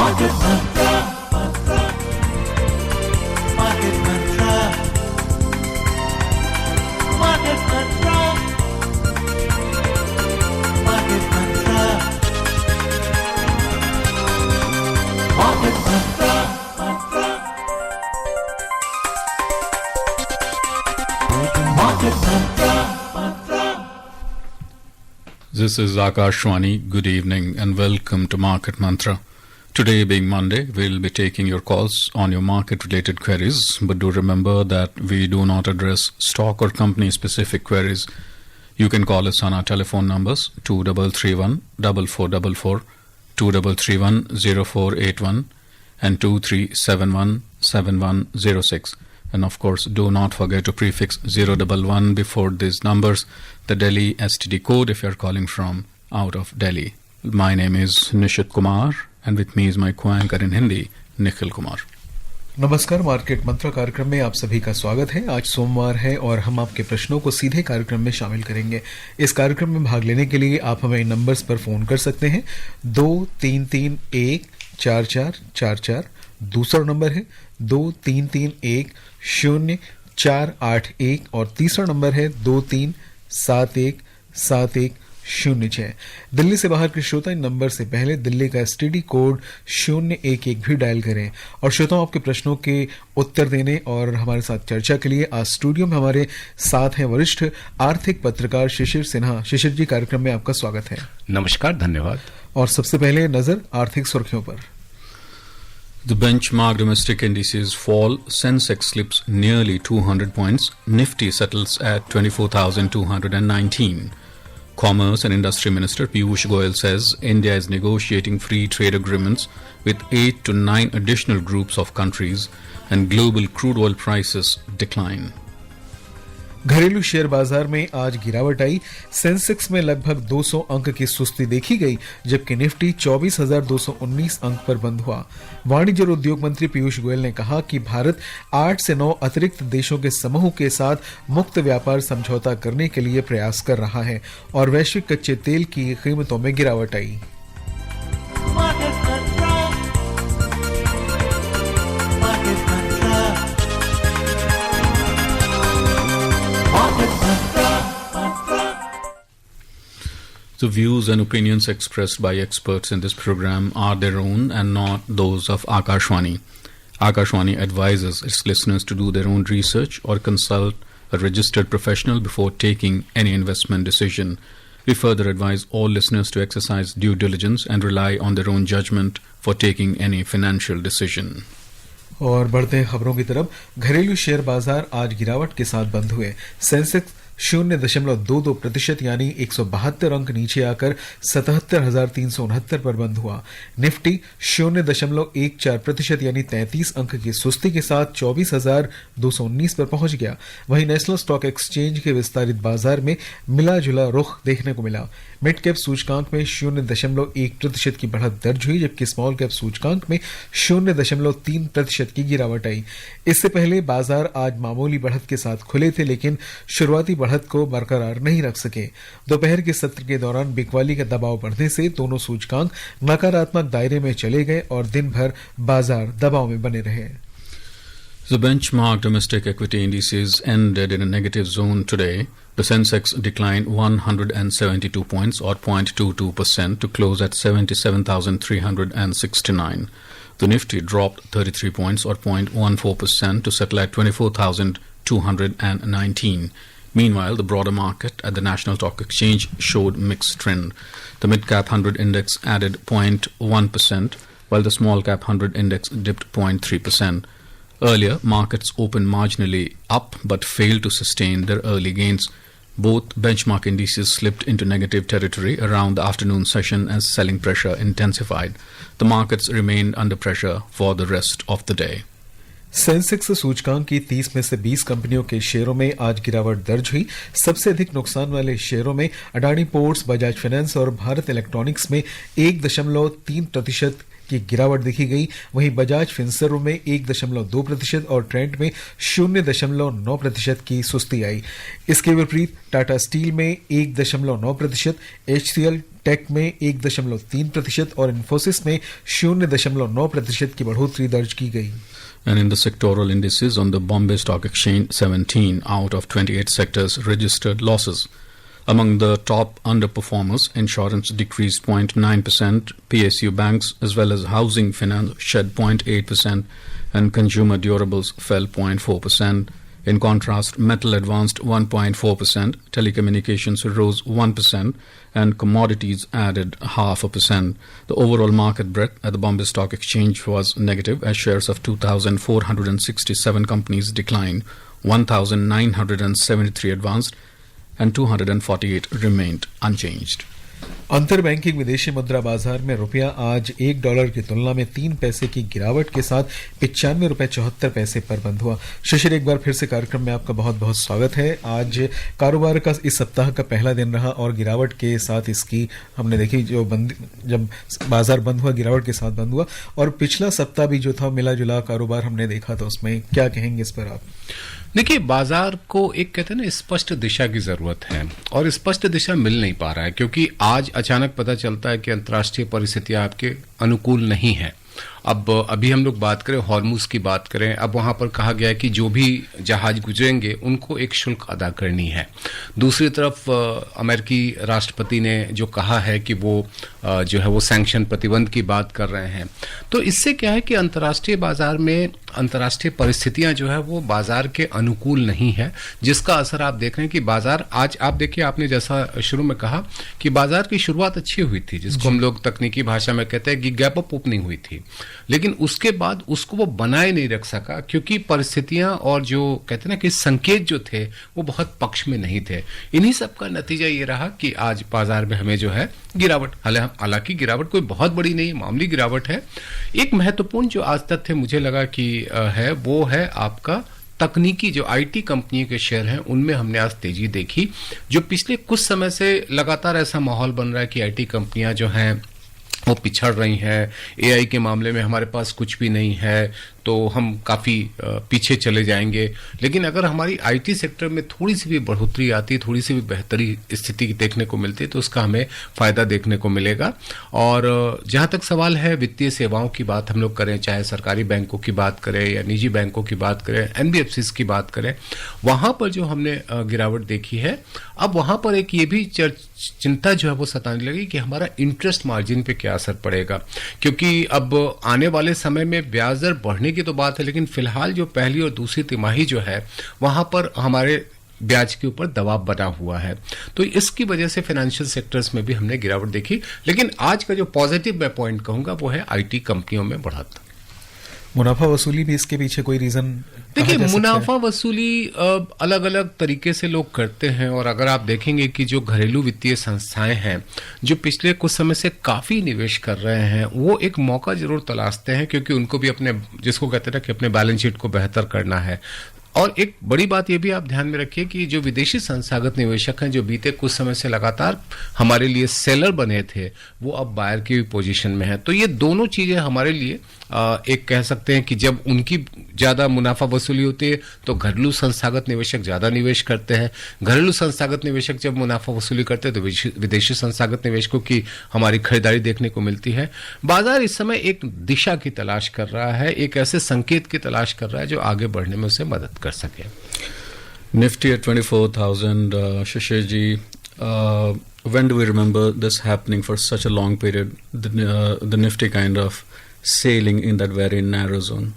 Market Mantra. Market Mantra. Market Mantra. Market Mantra. Market Mantra. Market Mantra. This is Akashwani. Good evening and welcome to Market Mantra. Today being Monday, we'll be taking your calls on your market-related queries, but do remember that we do not address stock or company-specific queries. You can call us on our telephone numbers 2331 4444, 2331 0481 and 2371 7106. And of course, do not forget to prefix 011 before these numbers, the Delhi STD code if you're calling from out of Delhi. My name is Nishit Kumar and with me is my co-anchor in Hindi, Nikhil Kumar. नमस्कार, market मंत्र कार्यक्रम में आप सभी का स्वागत है। आज सोमवार है और हम आपके प्रश्नों को सीधे कार्यक्रम में शामिल करेंगे। इस कार्यक्रम में भाग लेने के लिए आप हमें नंबर्स पर फोन कर सकते हैं 23314444। दूसरा नंबर है 23310481 और तीसरा नंबर है 23717106। दिल्ली से बाहर के श्रोता इन नंबर से पहले दिल्ली का एसटीडी कोड 011 भी डायल करें। और श्रोताओं, आपके प्रश्नों के उत्तर देने और हमारे साथ चर्चा के लिए आज स्टूडियो में हमारे साथ हैं वरिष्ठ आर्थिक पत्रकार शिशिर सिन्हा। शिशिर जी, कार्यक्रम में आपका स्वागत है। नमस्कार, धन्यवाद। और सबसे पहले नजर आर्थिक सुर्खियों पर। The benchmark domestic indices fall. Sensex slips nearly 200 points. Nifty settles at 24,219. Commerce and Industry Minister Piyush Goyal says India is negotiating free trade agreements with 8 to 9 additional groups of countries and global crude oil prices decline. घरेलू share बाजार में आज गिरावट आई। Sensex में लगभग 200 अंक की सुस्ती देखी गई, जबकि निफ्टी 24,219 अंक पर बंद हुआ। वाणिज्य और उद्योग मंत्री पीयूष गोयल ने कहा कि भारत 8 से 9 अतिरिक्त देशों के समूह के साथ मुक्त व्यापार समझौता करने के लिए प्रयास कर रहा है और वैश्विक कच्चे तेल की कीमतों में गिरावट आई। The views and opinions expressed by experts in this program are their own and not those of Akashwani. Akashwani advises its listeners to do their own research or consult a registered professional before taking any investment decision. We further advise all listeners to exercise due diligence and rely on their own judgment for taking any financial decision. और बढ़ते हैं खबरों की तरफ। घरेलू share बाजार आज गिरावट के साथ बंद हुए। सेंसेक्स 0.22% यानी 172 अंक नीचे आकर 77,369 पर बंद हुआ। निफ्टी 0.14% यानी 33 अंक की सुस्ती के साथ 24,219 पर पहुंच गया। वहीं नेशनल स्टॉक एक्सचेंज के विस्तारित बाजार में मिला जुला रुख देखने को मिला। मिड कैप सूचकांक में 0.1% की बढ़त दर्ज हुई, जबकि स्मॉल कैप सूचकांक में 0.3% की गिरावट आई। इससे पहले बाजार आज मामूली बढ़त के साथ खुले थे, लेकिन शुरुआती बढ़त को बरकरार नहीं रख सके। दोपहर के सत्र के दौरान बिकवाली का दबाव बढ़ने से दोनों सूचकांक नकारात्मक दायरे में चले गए और दिन भर बाजार दबाव में बने रहे। The benchmark domestic equity indices ended in a negative zone today. The Sensex declined 172 points or 0.22% to close at 77,369. The Nifty dropped 33 points or 0.14% to settle at 24,219. Meanwhile, the broader market at the National Stock Exchange showed mixed trend. The mid-cap 100 index added 0.1%, while the small-cap 100 index dipped 0.3%. Earlier, markets opened marginally up but failed to sustain their early gains. Both benchmark indices slipped into negative territory around the afternoon session as selling pressure intensified. The markets remained under pressure for the rest of the day. Sensex सूचकांक की 30 में से 20 कंपनियों के शेयरों में आज गिरावट दर्ज हुई। सबसे अधिक नुकसान वाले शेयरों में अडानी पोर्ट्स, बजाज फाइनेंस और भारत इलेक्ट्रॉनिक्स में 1.3%, की गिरावट देखी गई। वहीं बजाज फिनसर्व में 1.2% और ट्रेंट में 0.9% की सुस्ती आई। इसके विपरीत टाटा स्टील में 1.9%, HCL टेक में 1.3% और इन्फोसिस में 0.9% की बढ़ोतरी दर्ज की गई। And in the sectoral indices on the Bombay Stock Exchange, 17 out of 28 sectors registered losses. Among the top underperformers, insurance decreased 0.9%, PSU banks as well as housing finance shed 0.8%, and consumer durables fell 0.4%. In contrast, metal advanced 1.4%, telecommunications rose 1%, and commodities added 0.5%. The overall market breadth at the Bombay Stock Exchange was negative as shares of 2,467 companies declined, 1,973 advanced, and 248 remained unchanged. अंतर banking विदेशी मुद्रा बाजार में रुपया आज $1 की तुलना में 3 पैसे की गिरावट के साथ 95 रुपए 74 पैसे पर बंद हुआ। शिशिर, एक बार फिर से कार्यक्रम में आपका बहुत बहुत स्वागत है। आज कारोबार का इस सप्ताह का पहला दिन रहा और गिरावट के साथ इसकी हमने देखी जब बाजार बंद हुआ गिरावट के साथ बंद हुआ, और पिछला सप्ताह भी जो था मिला जुला कारोबार हमने देखा, तो उसमें क्या कहेंगे इस पर आप? देखिए, बाजार को एक कहते हैं ना स्पष्ट दिशा की जरूरत है और स्पष्ट दिशा मिल नहीं पा रहा है, क्योंकि आज अचानक पता चलता है कि अंतर्राष्ट्रीय परिस्थितियां आपके अनुकूल नहीं है। अब अभी हम लोग बात करें हॉर्मुज की बात करें, अब वहां पर कहा गया है कि जो भी जहाज गुजरेंगे उनको एक शुल्क अदा करनी है। दूसरी तरफ अमेरिकी राष्ट्रपति ने जो कहा है कि वो जो है वो सैंक्शन प्रतिबंध की बात कर रहे हैं। तो इससे क्या है कि अंतर्राष्ट्रीय बाजार में अंतर्राष्ट्रीय परिस्थितियां जो है वो बाजार के अनुकूल नहीं है, जिसका असर आप देख रहे हैं कि बाजार आज आप देखिए, आपने जैसा शुरू में कहा कि बाजार की शुरुआत अच्छी हुई थी, जिसको हम लोग तकनीकी भाषा में कहते हैं कि गैप अप ओपनिंग हुई थी, लेकिन उसके बाद उसको वो बनाए नहीं रख सका, क्योंकि परिस्थितियां और जो कहते हैं ना कि संकेत जो थे वो बहुत पक्ष में नहीं थे। इन्हीं सब का नतीजा ये रहा कि आज बाजार में हमें जो है गिरावट, हालांकि गिरावट कोई बहुत बड़ी नहीं, मामूली गिरावट है। एक महत्वपूर्ण जो आज तथ्य मुझे लगा कि है वो है आपका तकनीकी जो आईटी कंपनी के शेयर हैं उनमें हमने आज तेजी देखी। जो पिछले कुछ समय से लगातार ऐसा माहौल बन रहा है कि आईटी कंपनियां जो हैं वो पिछड़ रही हैं, एआई के मामले में हमारे पास कुछ भी नहीं है तो हम काफी पीछे चले जाएंगे। लेकिन अगर हमारी आईटी सेक्टर में थोड़ी सी भी बढ़ोतरी आती, थोड़ी सी भी बेहतरी स्थिति देखने को मिलती है तो उसका हमें फायदा देखने को मिलेगा। और जहां तक सवाल है वित्तीय सेवाओं की बात हम लोग करें, चाहे सरकारी बैंकों की बात करें या निजी बैंकों की बात करें, एनबीएफसीज की बात करें, वहां पर जो हमने गिरावट देखी है, अब वहां पर एक ये भी चिंता जो है वो सताने लगी कि हमारा इंटरेस्ट मार्जिन पे क्या असर पड़ेगा, क्योंकि अब आने वाले समय में ब्याज दर बढ़ने की तो बात है, लेकिन फिलहाल जो पहली और दूसरी तिमाही जो है वहां पर हमारे ब्याज के ऊपर दबाव बना हुआ है। तो इसकी वजह से फाइनेंशियल सेक्टर्स में भी हमने गिरावट देखी। लेकिन आज का जो पॉजिटिव मैं पॉइंट कहूंगा वो है आईटी कंपनियों में बढ़त। मुनाफा वसूली भी इसके पीछे कोई रीजन? देखिए, मुनाफा वसूली अलग अलग तरीके से लोग करते हैं, और अगर आप देखेंगे कि जो घरेलू वित्तीय संस्थाएं हैं जो पिछले कुछ समय से काफी निवेश कर रहे हैं, वो एक मौका जरूर तलाशते हैं, क्योंकि उनको भी अपने, जिसको कहते हैं कि अपने बैलेंस शीट को बेहतर करना है। और एक बड़ी बात ये भी आप ध्यान में रखिए कि जो विदेशी संस्थागत निवेशक हैं जो बीते कुछ समय से लगातार हमारे लिए सेलर बने थे, वो अब बायर की पोजीशन में है। तो ये दोनों चीजें हमारे लिए एक कह सकते हैं कि जब उनकी ज्यादा मुनाफा वसूली होती है तो घरेलू संस्थागत निवेशक ज्यादा निवेश करते हैं, घरेलू संस्थागत निवेशक जब मुनाफा वसूली करते हैं तो विदेशी संस्थागत निवेशकों की हमारी खरीदारी देखने को मिलती है। बाजार इस समय एक दिशा की तलाश कर रहा है, एक ऐसे संकेत की तलाश कर रहा है जो आगे बढ़ने में उसे मदद कर सके। Nifty at 24,000, Shishir ji, when do we remember this happening for such a long period, the Nifty kind of sailing in that very narrow zone?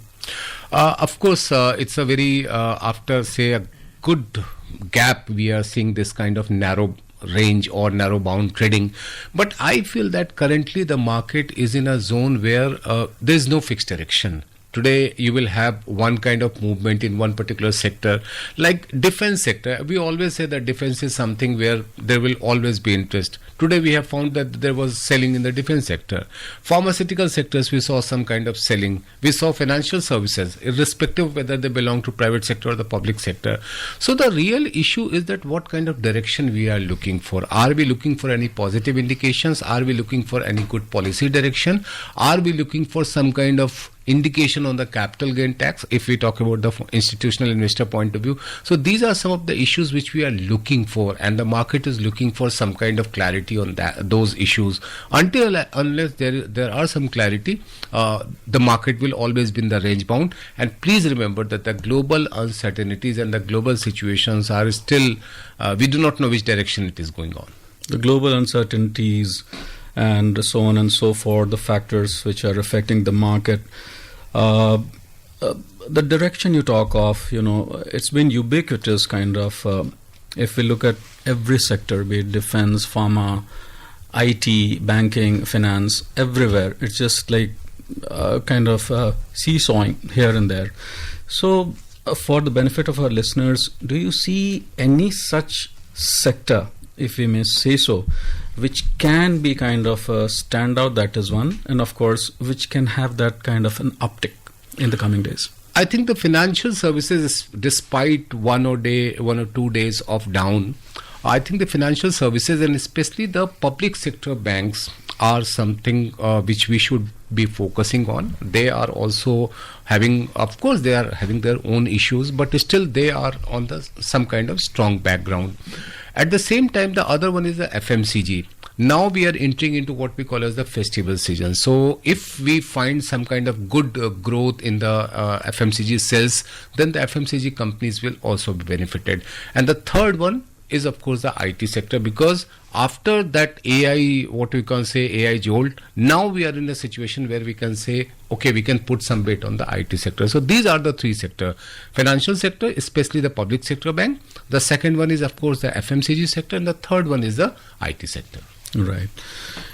Of course, it's a very, after say a good gap, we are seeing this kind of narrow range or narrow bound trading. But I feel that currently the market is in a zone where there is no fixed direction. Today, you will have one kind of movement in one particular sector, like defense sector. We always say that defense is something where there will always be interest. Today, we have found that there was selling in the defense sector. Pharmaceutical sectors, we saw some kind of selling. We saw financial services, irrespective of whether they belong to private sector or the public sector. So the real issue is that what kind of direction we are looking for. Are we looking for any positive indications? Are we looking for any good policy direction? Are we looking for some kind of indication on the capital gain tax if we talk about the institutional investor point of view? So these are some of the issues which we are looking for, and the market is looking for some kind of clarity on those issues. Unless there are some clarity, the market will always be in the range bound. And please remember that the global uncertainties and the global situations are still, we do not know which direction it is going on. The global uncertainties and so on and so forth, the factors which are affecting the market. The direction you talk of, it's been ubiquitous kind of. If we look at every sector, be it defense, pharma, IT, banking, finance, everywhere, it's just like kind of seesawing here and there. So, for the benefit of our listeners, do you see any such sector, if we may say so, which can be kind of a standout? That is one, and of course which can have that kind of an uptick in the coming days. I think the financial services, despite 1 or 2 days of down, I think the financial services and especially the public sector banks are something which we should be focusing on. They are also having, of course, they are having their own issues, but still they are on some kind of strong background. At the same time, the other one is the FMCG. Now we are entering into what we call as the festival season. So if we find some kind of good growth in the FMCG sales, then the FMCG companies will also be benefited. And the third one is, of course, the IT sector, because after that AI, what we can say AI jolt, now we are in a situation where we can say, okay, we can put some weight on the IT sector. So these are the three sectors: financial sector, especially the public sector bank. The second one is, of course, the FMCG sector, and the third one is the IT sector. Right.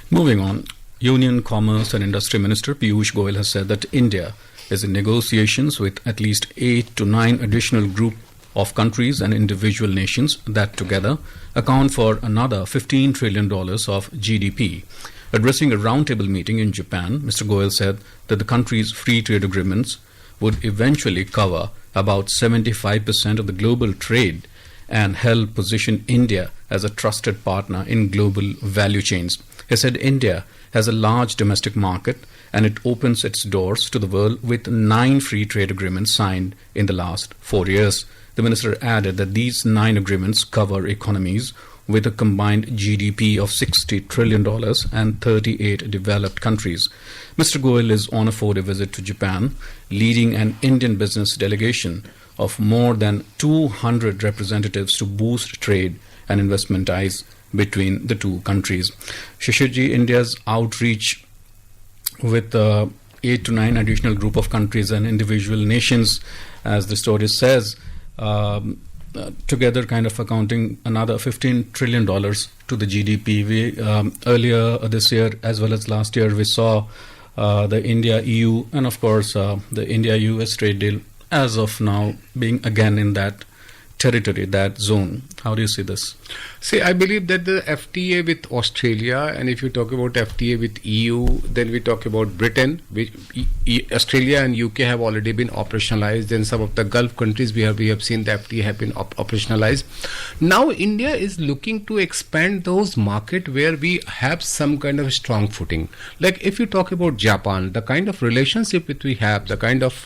Moving on, Union Commerce and Industry Minister Piyush Goyal has said that India is in negotiations with at least 8 to 9 additional group of countries and individual nations that together account for another $15 trillion of GDP. Addressing a roundtable meeting in Japan, Mr. Goyal said that the countries' free trade agreements would eventually cover about 75% of the global trade and help position India as a trusted partner in global value chains. He said India has a large domestic market and it opens its doors to the world with 9 free trade agreements signed in the last 4 years. The minister added that these 9 agreements cover economies with a combined GDP of $60 trillion and 38 developed countries. Mr. Goyal is on a 4-day visit to Japan, leading an Indian business delegation of more than 200 representatives to boost trade and investment ties between the two countries. Shishirji, India's outreach with 8 to 9 additional group of countries and individual nations, as the story says, together kind of accounting another $15 trillion to the GDP. We, earlier this year as well as last year, we saw the India-EU and of course the India-US trade deal as of now being again in that territory, that zone. How do you see this? See, I believe that the FTA with Australia, and if you talk about FTA with EU, then we talk about Britain, which Australia and UK have already been operationalized. Then some of the Gulf countries we have seen the FTA have been operationalized. Now India is looking to expand those markets where we have some kind of strong footing. Like if you talk about Japan, the kind of relationship which we have, the kind of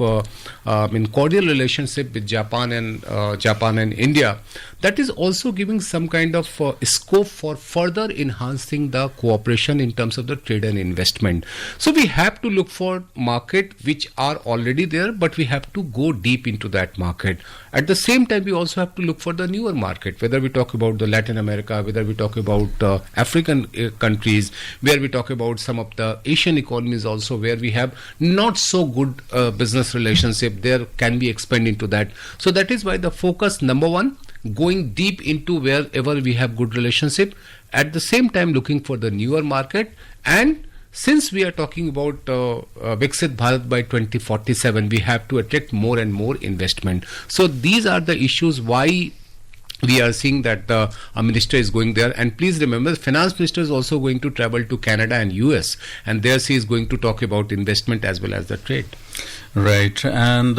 cordial relationship with Japan and India, that is also giving some kind of scope for further enhancing the cooperation in terms of the trade and investment. So we have to look for market which are already there, but we have to go deep into that market. At the same time, we also have to look for the newer market, whether we talk about the Latin America, whether we talk about African countries, where we talk about some of the Asian economies also, where we have not so good business relationship. There can be expand into that. So that is why the focus, number one, going deep into wherever we have good relationship, at the same time looking for the newer market and since we are talking about Viksit Bharat by 2047, we have to attract more and more investment. So these are the issues why we are seeing that our minister is going there. And please remember, the finance minister is also going to travel to Canada and US, and there she is going to talk about investment as well as the trade. Right, and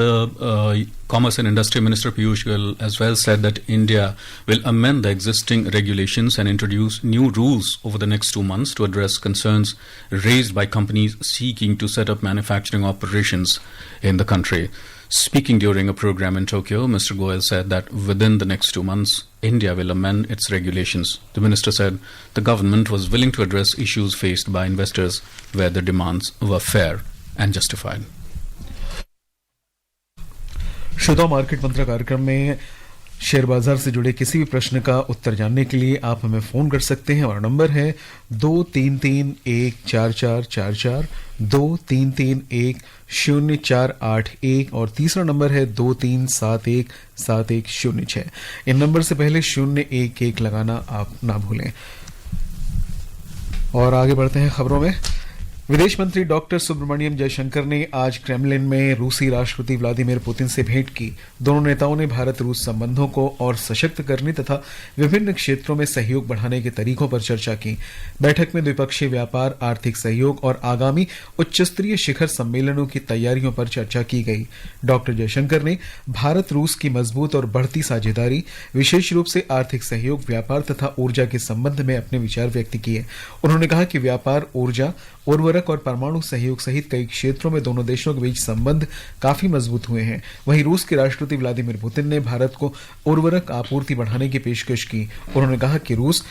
Commerce and Industry Minister Piyush Goyal as well said that India will amend the existing regulations and introduce new rules over the next 2 months to address concerns raised by companies seeking to set up manufacturing operations in the country. Speaking during a program in Tokyo, Mr. Goyal said that within the next 2 months, India will amend its regulations. The minister said the government was willing to address issues faced by investors where the demands were fair and justified. श्रोता, market मंत्रा कार्यक्रम में share बाजार से जुड़े किसी भी प्रश्न का उत्तर जानने के लिए आप हमें फोन कर सकते हैं और नंबर है 23314444, 23310481 और तीसरा नंबर है 23717106। इन नंबर से पहले 011 लगाना आप ना भूलें। और आगे बढ़ते हैं खबरों में। विदेश मंत्री डॉक्टर सुब्रमण्यम जयशंकर ने आज क्रेमलिन में रूसी राष्ट्रपति व्लादिमीर पुतिन से भेंट की। दोनों नेताओं ने भारत रूस संबंधों को और सशक्त करने तथा विभिन्न क्षेत्रों में सहयोग बढ़ाने के तरीकों पर चर्चा की। बैठक में द्विपक्षीय व्यापार, आर्थिक सहयोग और आगामी उच्चस्तरीय शिखर सम्मेलनों की तैयारियों पर चर्चा की गई। डॉक्टर जयशंकर ने भारत रूस की मजबूत और बढ़ती साझेदारी, विशेष रूप से आर्थिक सहयोग, व्यापार तथा ऊर्जा के संबंध में अपने विचार व्यक्त किए। उन्होंने कहा कि व्यापार, ऊर्जा, उर्वरक और परमाणु सहयोग सहित कई क्षेत्रों में दोनों देशों के बीच संबंध काफी मजबूत हुए हैं। वहीं रूस के राष्ट्रपति व्लादिमीर पुतिन ने भारत को उर्वरक आपूर्ति बढ़ाने की पेशकश की। उन्होंने कहा कि रूस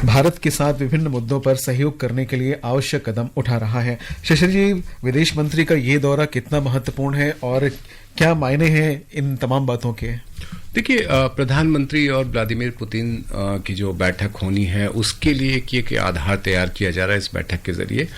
भारत के साथ विभिन्न मुद्दों पर सहयोग करने के लिए आवश्यक कदम उठा रहा है। शशि जी, विदेश मंत्री का ये दौरा कितना महत्वपूर्ण है और क्या मायने हैं इन तमाम बातों के? देखिए, प्रधानमंत्री और व्लादिमीर पुतिन की जो बैठक होनी है उसके लिए एक आधार तैयार किया जा रहा है इस बैठक के जरिए।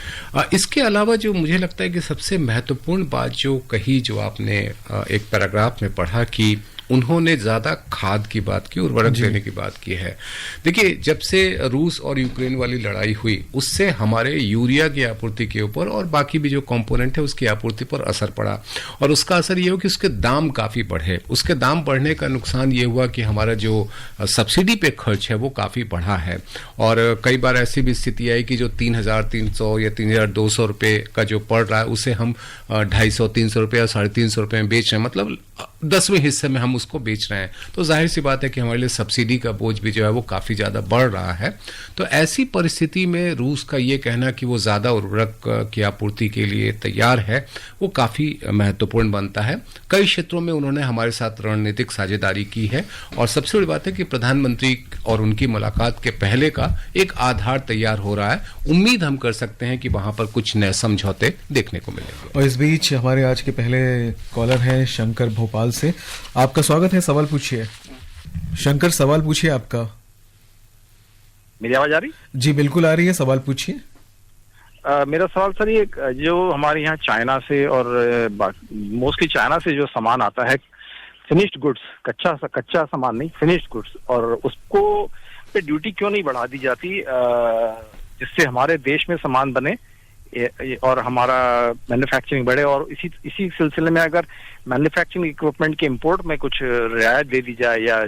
इसके अलावा जो मुझे लगता है कि सबसे महत्वपूर्ण बात जो कही, जो आपने एक पैराग्राफ में पढ़ा कि उन्होंने ज्यादा खाद की बात की, उर्वरक देने की बात की है। देखिए, जब से रूस और यूक्रेन वाली लड़ाई हुई उससे हमारे यूरिया की आपूर्ति के ऊपर और बाकी भी जो कंपोनेंट है उसकी आपूर्ति पर असर पड़ा, और उसका असर ये हो कि उसके दाम काफी बढ़े। उसके दाम बढ़ने का नुकसान ये हुआ कि हमारा जो सब्सिडी पे खर्च है वो काफी बढ़ा है, और कई बार ऐसी भी स्थिति आई कि जो 3,300 या 3,200 रुपए का जो पड़ रहा है उसे हम 250-300 रुपए या 350 रुपए में बेच रहे हैं, मतलब 10वें हिस्से में हम उसको बेच रहे हैं। तो जाहिर सी बात है कि हमारे लिए सब्सिडी का बोझ भी जो है वो काफी ज्यादा बढ़ रहा है। तो ऐसी परिस्थिति में रूस का ये कहना कि वो ज्यादा उर्वरक की आपूर्ति के लिए तैयार है वो काफी महत्वपूर्ण बनता है। कई क्षेत्रों में उन्होंने हमारे साथ रणनीतिक साझेदारी की है, और सबसे बड़ी बात है कि प्रधानमंत्री और उनकी मुलाकात के पहले का एक आधार तैयार हो रहा है। उम्मीद हम कर सकते हैं कि वहां पर कुछ नए समझौते देखने को मिलेंगे। और इस बीच हमारे आज के पहले कॉलर हैं शंकर भोपाल से। आपका स्वागत है, सवाल पूछिए। शंकर, सवाल पूछिए आपका। मेरी आवाज आ रही? जी बिल्कुल आ रही है, सवाल पूछिए। मेरा सवाल सर, ये जो हमारे यहाँ चाइना से और मोस्टली चाइना से जो सामान आता है, फिनिश्ड गुड्स, कच्चा सामान नहीं, फिनिश्ड गुड्स, और उसको पे ड्यूटी क्यों नहीं बढ़ा दी जाती जिससे हमारे देश में सामान बने और हमारा मैन्युफैक्चरिंग बढ़े। और इसी सिलसिले में अगर मैन्युफैक्चरिंग इक्विपमेंट के इंपोर्ट में कुछ रियायत दे दी जाए या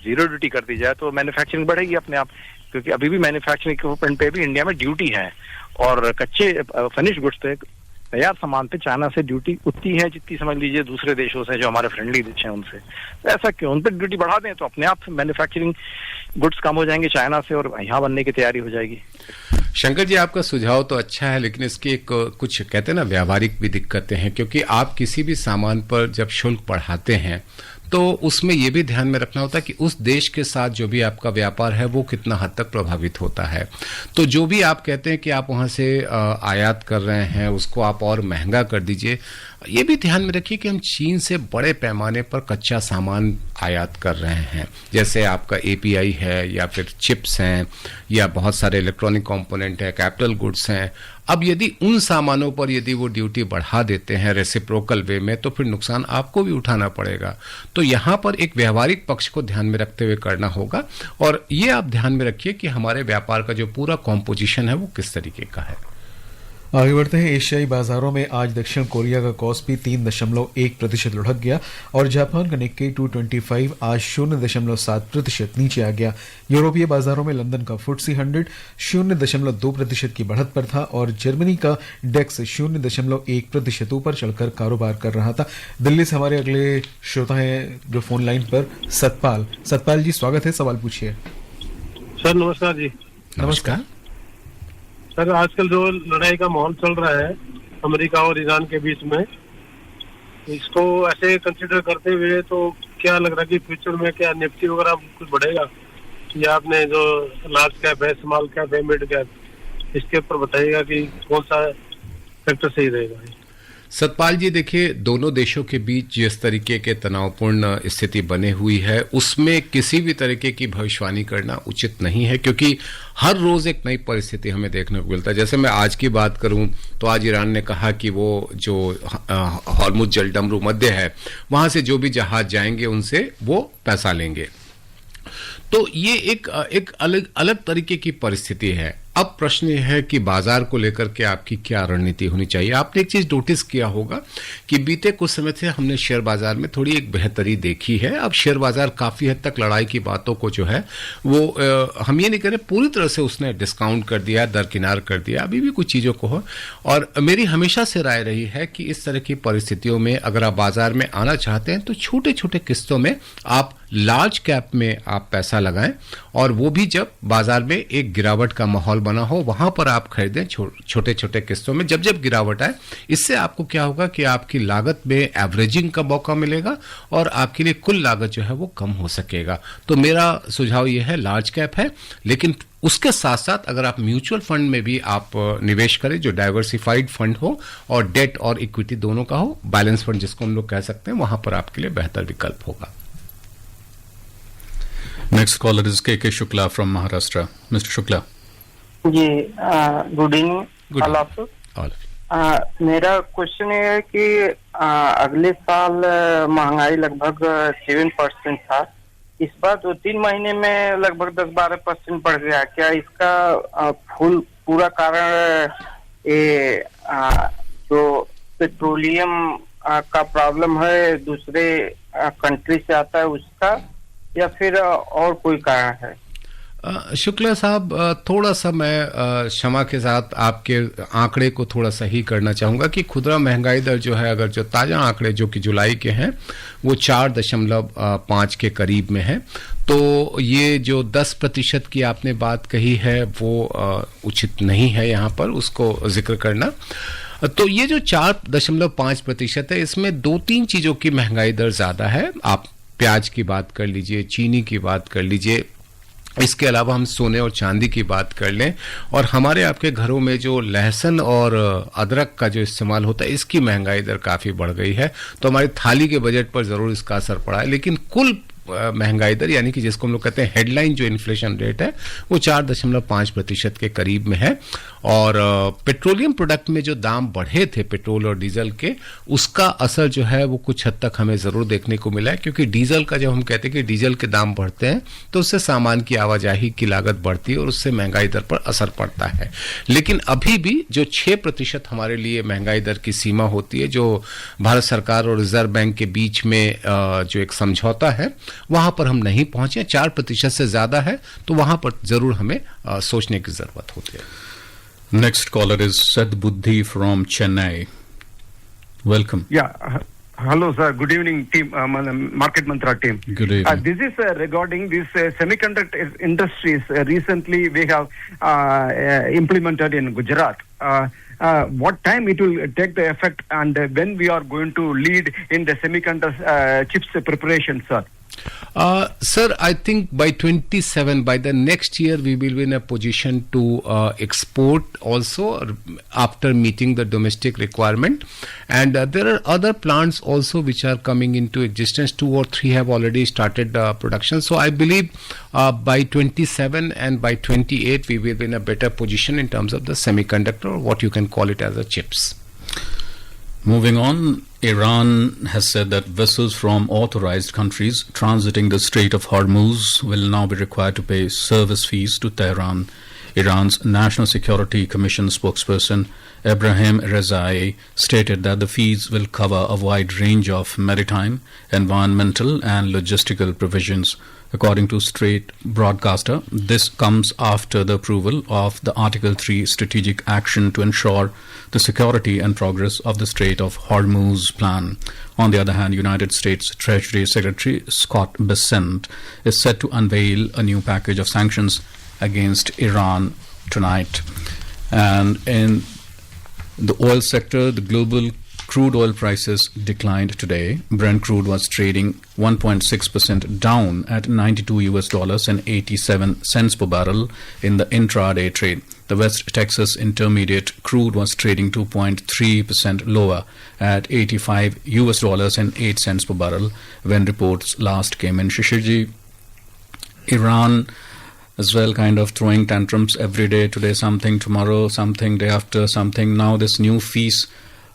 जीरो ड्यूटी कर दी जाए तो मैन्युफैक्चरिंग बढ़ेगी अपने आप, क्योंकि अभी भी मैन्युफैक्चरिंग इक्विपमेंट पे भी इंडिया में ड्यूटी है, और कच्चे फिनिश गुड्स पे, तैयार सामान पे चाइना से ड्यूटी उतनी है जितनी समझ लीजिए दूसरे देशों से जो हमारे फ्रेंडली देश हैं उनसे। तो ऐसा क्यों? उन पर ड्यूटी बढ़ा दें तो अपने आप मैन्युफैक्चरिंग गुड्स कम हो जाएंगे चाइना से और यहाँ बनने की तैयारी हो जाएगी। शंकर जी, आपका सुझाव तो अच्छा है, लेकिन इसकी एक कुछ कहते हैं ना व्यावहारिक भी दिक्कतें हैं, क्योंकि आप किसी भी सामान पर जब शुल्क बढ़ाते हैं तो उसमें यह भी ध्यान में रखना होता है कि उस देश के साथ जो भी आपका व्यापार है वो कितना हद तक प्रभावित होता है। तो जो भी आप कहते हैं कि आप वहां से आयात कर रहे हैं उसको आप और महंगा कर दीजिए। ये भी ध्यान में रखिए कि हम चीन से बड़े पैमाने पर कच्चा सामान आयात कर रहे हैं, जैसे आपका एपीआई है या फिर चिप्स हैं या बहुत सारे इलेक्ट्रॉनिक कंपोनेंट है, कैपिटल गुड्स हैं। अब यदि उन सामानों पर यदि वो ड्यूटी बढ़ा देते हैं रेसिप्रोकल वे में, तो फिर नुकसान आपको भी उठाना पड़ेगा। तो यहां पर एक व्यवहारिक पक्ष को ध्यान में रखते हुए करना होगा, और ये आप ध्यान में रखिए कि हमारे व्यापार का जो पूरा कॉम्पोजिशन है वो किस तरीके का है। आगे बढ़ते हैं। एशियाई बाजारों में आज दक्षिण कोरिया का कॉस्पी 3.1% लुढ़क गया और जापान का निक्केई 225 आज 0.7% नीचे आ गया। यूरोपीय बाजारों में लंदन का फुट्सी 100 0.2% की बढ़त पर था और जर्मनी का डेक्स 0.1% ऊपर चढ़कर कारोबार कर रहा था। दिल्ली से हमारे अगले श्रोता हैं जो फोन लाइन पर सतपाल जी, स्वागत है, सवाल पूछिए। सर नमस्कार जी। नमस्कार सर, आजकल जो लड़ाई का माहौल चल रहा है अमेरिका और ईरान के बीच में, इसको ऐसे कंसीडर करते हुए तो क्या लग रहा है कि फ्यूचर में क्या निफ्टी वगैरह कुछ बढ़ेगा, या आपने जो लार्ज कैप है, स्मॉल कैप है, मिड कैप, इसके ऊपर बताइएगा कि कौन सा सेक्टर सही रहेगा। सतपाल जी, देखिए, दोनों देशों के बीच जिस तरीके के तनावपूर्ण स्थिति बने हुई है उसमें किसी भी तरीके की भविष्यवाणी करना उचित नहीं है, क्योंकि हर रोज एक नई परिस्थिति हमें देखने को मिलता है। जैसे मैं आज की बात करूं तो आज ईरान ने कहा कि वो जो हॉर्मुज जलडमरू मध्य है वहां से जो भी जहाज जाएंगे उनसे वो पैसा लेंगे। तो ये एक अलग तरीके की परिस्थिति है। अब प्रश्न यह है कि बाजार को लेकर के आपकी क्या रणनीति होनी चाहिए। आपने एक चीज नोटिस किया होगा कि बीते कुछ समय से हमने शेयर बाजार में थोड़ी एक बेहतरी देखी है। अब शेयर बाजार काफी हद तक लड़ाई की बातों को जो है वो हम ये नहीं कह रहे पूरी तरह से उसने डिस्काउंट कर दिया, दरकिनार कर दिया, अभी भी कुछ चीजों को हो। और मेरी हमेशा से राय रही है कि इस तरह की परिस्थितियों में अगर आप बाजार में आना चाहते हैं तो छोटे छोटे किस्तों में आप लार्ज कैप में आप पैसा लगाएं, और वो भी जब बाजार में एक गिरावट का माहौल बना हो वहां पर आप खरीदें छोटे छोटे किस्तों में। जब गिरावट आए, इससे आपको क्या होगा कि आपकी लागत में एवरेजिंग का मौका मिलेगा और आपके लिए कुल लागत जो है वो कम हो सकेगा। तो मेरा सुझाव ये है, लार्ज कैप है, लेकिन उसके साथ साथ अगर आप म्यूचुअल फंड में भी आप निवेश करें जो डाइवर्सिफाइड फंड हो और डेट और इक्विटी दोनों का हो, बैलेंस फंड जिसको हम लोग कह सकते हैं, वहां पर आपके लिए बेहतर विकल्प होगा। Next caller is KK Shukla from Maharashtra. Mr. Shukla. Ji, good evening all of you. मेरा क्वेश्चन ये है कि अगले साल महंगाई लगभग 7% था, इस बार 2-3 महीने में लगभग 10-12% बढ़ गया। क्या इसका पूरा कारण ये जो पेट्रोलियम का प्रॉब्लम है दूसरे कंट्री से आता है उसका, या फिर और कोई कारण है? शुक्ला साहब, थोड़ा सा मैं क्षमा के साथ आपके आंकड़े को थोड़ा सही करना चाहूंगा कि खुदरा महंगाई दर जो है, अगर जो ताजा आंकड़े जो कि जुलाई के हैं वो 4.5 के करीब में है। तो ये जो 10% की आपने बात कही है वो उचित नहीं है यहाँ पर उसको जिक्र करना। तो ये जो 4.5% है, इसमें 2-3 चीजों की महंगाई दर ज्यादा है। आप प्याज की बात कर लीजिए, चीनी की बात कर लीजिए, इसके अलावा हम सोने और चांदी की बात कर लें, और हमारे आपके घरों में जो लहसुन और अदरक का जो इस्तेमाल होता है इसकी महंगाई दर काफी बढ़ गई है। तो हमारी थाली के बजट पर जरूर इसका असर पड़ा है, लेकिन कुल महंगाई दर यानी कि जिसको हम लोग कहते हैं हेडलाइन जो इन्फ्लेशन रेट है वो 4.5% के करीब में है। और पेट्रोलियम प्रोडक्ट में जो दाम बढ़े थे पेट्रोल और डीजल के, उसका असर जो है वो कुछ हद तक हमें जरूर देखने को मिला है, क्योंकि डीजल का जब हम कहते हैं कि डीजल के दाम बढ़ते हैं तो उससे सामान की आवाजाही की लागत बढ़ती है और उससे महंगाई दर पर असर पड़ता है। लेकिन अभी भी जो 6% हमारे लिए महंगाई दर की सीमा होती है, जो भारत सरकार और रिजर्व बैंक के बीच में जो एक समझौता है, वहां पर हम नहीं पहुंचे। 4% से ज्यादा है, तो वहां पर जरूर हमें सोचने की जरूरत होती है। Next caller is Sadbuddhi from Chennai. Welcome. Yeah. Hello, sir. Good evening, team. Market Mantra team. Good evening. This is regarding this semiconductor industries. Recently, we have implemented in Gujarat. What time it will take the effect, and when we are going to lead in the semiconductor chips preparation, sir? Sir, I think by 27, by the next year, we will be in a position to export also after meeting the domestic requirement. And there are other plants also which are coming into existence. 2 or 3 have already started production. So I believe by 27 and by 28, we will be in a better position in terms of the semiconductor, or what you can call it as a chips. Moving on, Iran has said that vessels from authorized countries transiting the Strait of Hormuz will now be required to pay service fees to Tehran. Iran's National Security Commission spokesperson Ebrahim Rezai stated that the fees will cover a wide range of maritime, environmental and logistical provisions. According to Strait broadcaster, this comes after the approval of the Article 3 strategic action to ensure the security and progress of the Strait of Hormuz plan. On the other hand, United States Treasury Secretary Scott Bessent is set to unveil a new package of sanctions against Iran tonight. And in the oil sector, the global crude oil prices declined today. Brent crude was trading 1.6% down at $92.87 per barrel in the intraday trade. The West Texas Intermediate crude was trading 2.3% lower at $85.08 per barrel when reports last came in. Shishirji, Iran as well kind of throwing tantrums every day. Today something, tomorrow something, day after something. Now this new fees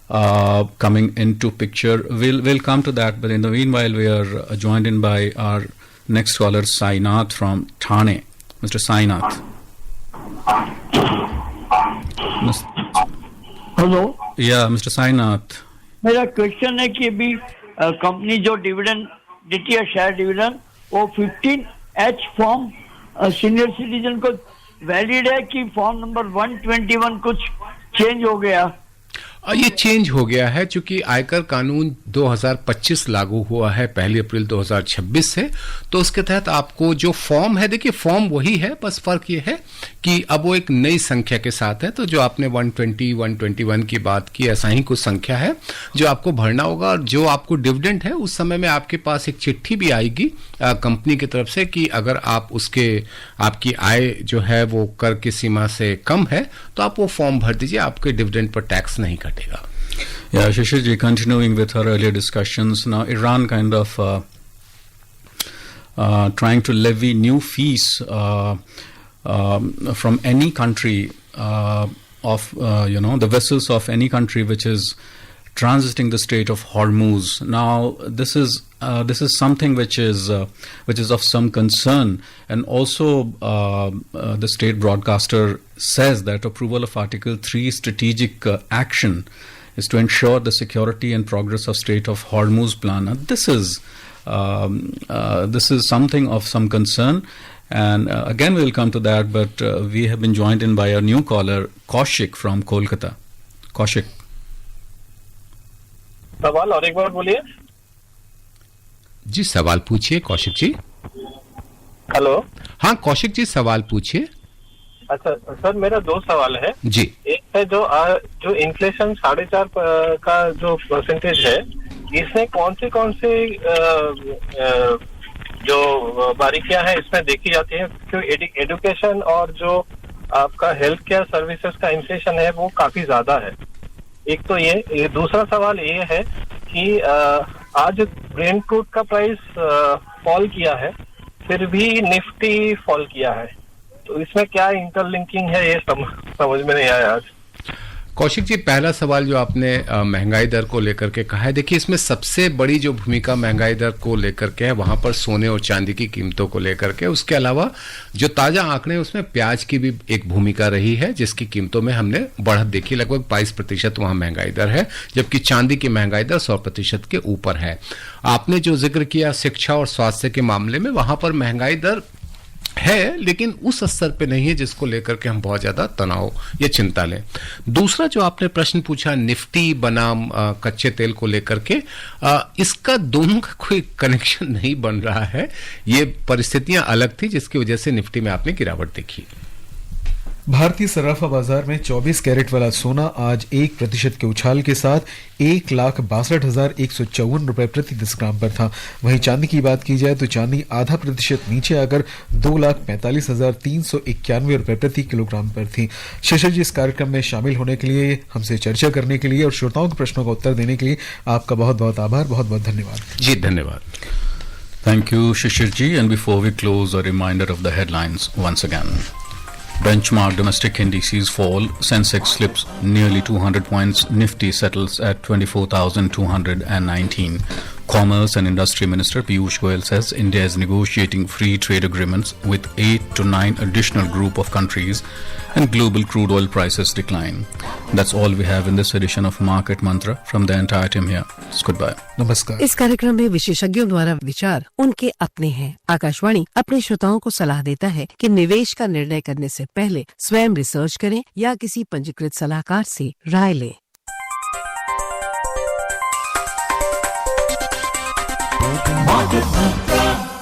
coming into picture. We'll come to that, but in the meanwhile we are joined in by our next caller Sainath from Thane. Mr. Sainath. Hello Yeah, Mr. Sainath. मेरा question है कि अभी company जो dividend देती है share dividend वो 15H form senior citizen को valid है कि फॉर्म नंबर 121 कुछ चेंज हो गया? ये चेंज हो गया है क्योंकि आयकर कानून 2025 लागू हुआ है 1 अप्रैल 2026 से। तो उसके तहत आपको जो फॉर्म है, देखिए फॉर्म वही है, बस फर्क ये है कि अब वो एक नई संख्या के साथ है। तो जो आपने 120, 121 की बात की, ऐसा ही कुछ संख्या है जो आपको भरना होगा। और जो आपको डिविडेंड है उस समय में आपके पास एक चिट्ठी भी आएगी कंपनी की तरफ से कि अगर आप आपकी आय जो है वो कर की सीमा से कम है तो आप वो फॉर्म भर दीजिए, आपके डिविडेंड पर टैक्स नहीं कटेगा। Yeah, Shishirji, continuing with our earlier discussions, now Iran kind of trying to levy new fees from any country of the vessels of any country which is transiting the Strait of Hormuz. Now this is something which is of some concern, and also the state broadcaster says that approval of Article 3 strategic action is to ensure the security and progress of Strait of Hormuz plan. Now, this is something of some concern, and again we will come to that, but we have been joined in by our new caller Kaushik from Kolkata. Kaushik. सवाल और एक बार बोलिए जी। सवाल पूछिए Kaushik ji. Hello. हाँ कौशिक जी, सवाल पूछिए। अच्छा सर, मेरा 2 सवाल है जी। एक है जो इन्फ्लेशन 4.5 का जो परसेंटेज है, इसमें कौन से जो बारीकियां हैं इसमें देखी जाती है? क्योंकि एजुकेशन और जो आपका हेल्थ केयर सर्विसेज का इन्फ्लेशन है वो काफी ज्यादा है। एक तो ये दूसरा सवाल ये है कि आज ब्रेंट क्रूड का प्राइस फॉल किया है, फिर भी निफ्टी फॉल किया है, तो इसमें क्या इंटरलिंकिंग है ये समझ में नहीं आया आज। कौशिक जी, पहला सवाल जो आपने महंगाई दर को लेकर के कहा है, देखिए इसमें सबसे बड़ी जो भूमिका महंगाई दर को लेकर के है वहां पर सोने और चांदी की कीमतों को लेकर के, उसके अलावा जो ताजा आंकड़े हैं उसमें प्याज की भी एक भूमिका रही है जिसकी कीमतों में हमने बढ़त देखी। लगभग 22% वहां महंगाई दर है, जबकि चांदी की महंगाई दर 100% के ऊपर है। आपने जो जिक्र किया शिक्षा और स्वास्थ्य के मामले में, वहां पर महंगाई दर है लेकिन उस स्तर पे नहीं है जिसको लेकर के हम बहुत ज्यादा तनाव या चिंता लें। दूसरा जो आपने प्रश्न पूछा निफ्टी बनाम कच्चे तेल को लेकर के, इसका दोनों का कोई कनेक्शन नहीं बन रहा है। ये परिस्थितियां अलग थी जिसकी वजह से निफ्टी में आपने गिरावट देखी। भारतीय सराफा बाजार में 24 कैरेट वाला सोना आज 1% के उछाल के साथ 1,62,154 रुपए प्रति 10 ग्राम पर था। वहीं चांदी की बात की जाए तो चांदी आधा प्रतिशत नीचे आकर 2,45,391 रुपए प्रति किलोग्राम पर थी। शेषर जी, इस कार्यक्रम में शामिल होने के लिए, हमसे चर्चा करने के लिए और श्रोताओं के प्रश्नों का उत्तर देने के लिए आपका बहुत बहुत आभार, बहुत बहुत धन्यवाद। जी धन्यवाद। Thank you, Shishir ji. And before we close, a reminder of the headlines once again. Benchmark domestic indices fall. Sensex slips nearly 200 points. Nifty settles at 24,219. Commerce and Industry Minister Piyush Goyal says India is negotiating free trade agreements with 8 to 9 additional group of countries, and global crude oil prices decline. That's all we have in this edition of Market Mantra. From the entire team here, it's goodbye. नमस्कार। इस कार्यक्रम में विशेषज्ञों द्वारा विचार उनके अपने हैं। आकाशवाणी अपने श्रोताओं को सलाह देता है कि निवेश का निर्णय करने से पहले स्वयं रिसर्च करें या किसी पंजीकृत सलाहकार से राय लें। Market Mantra.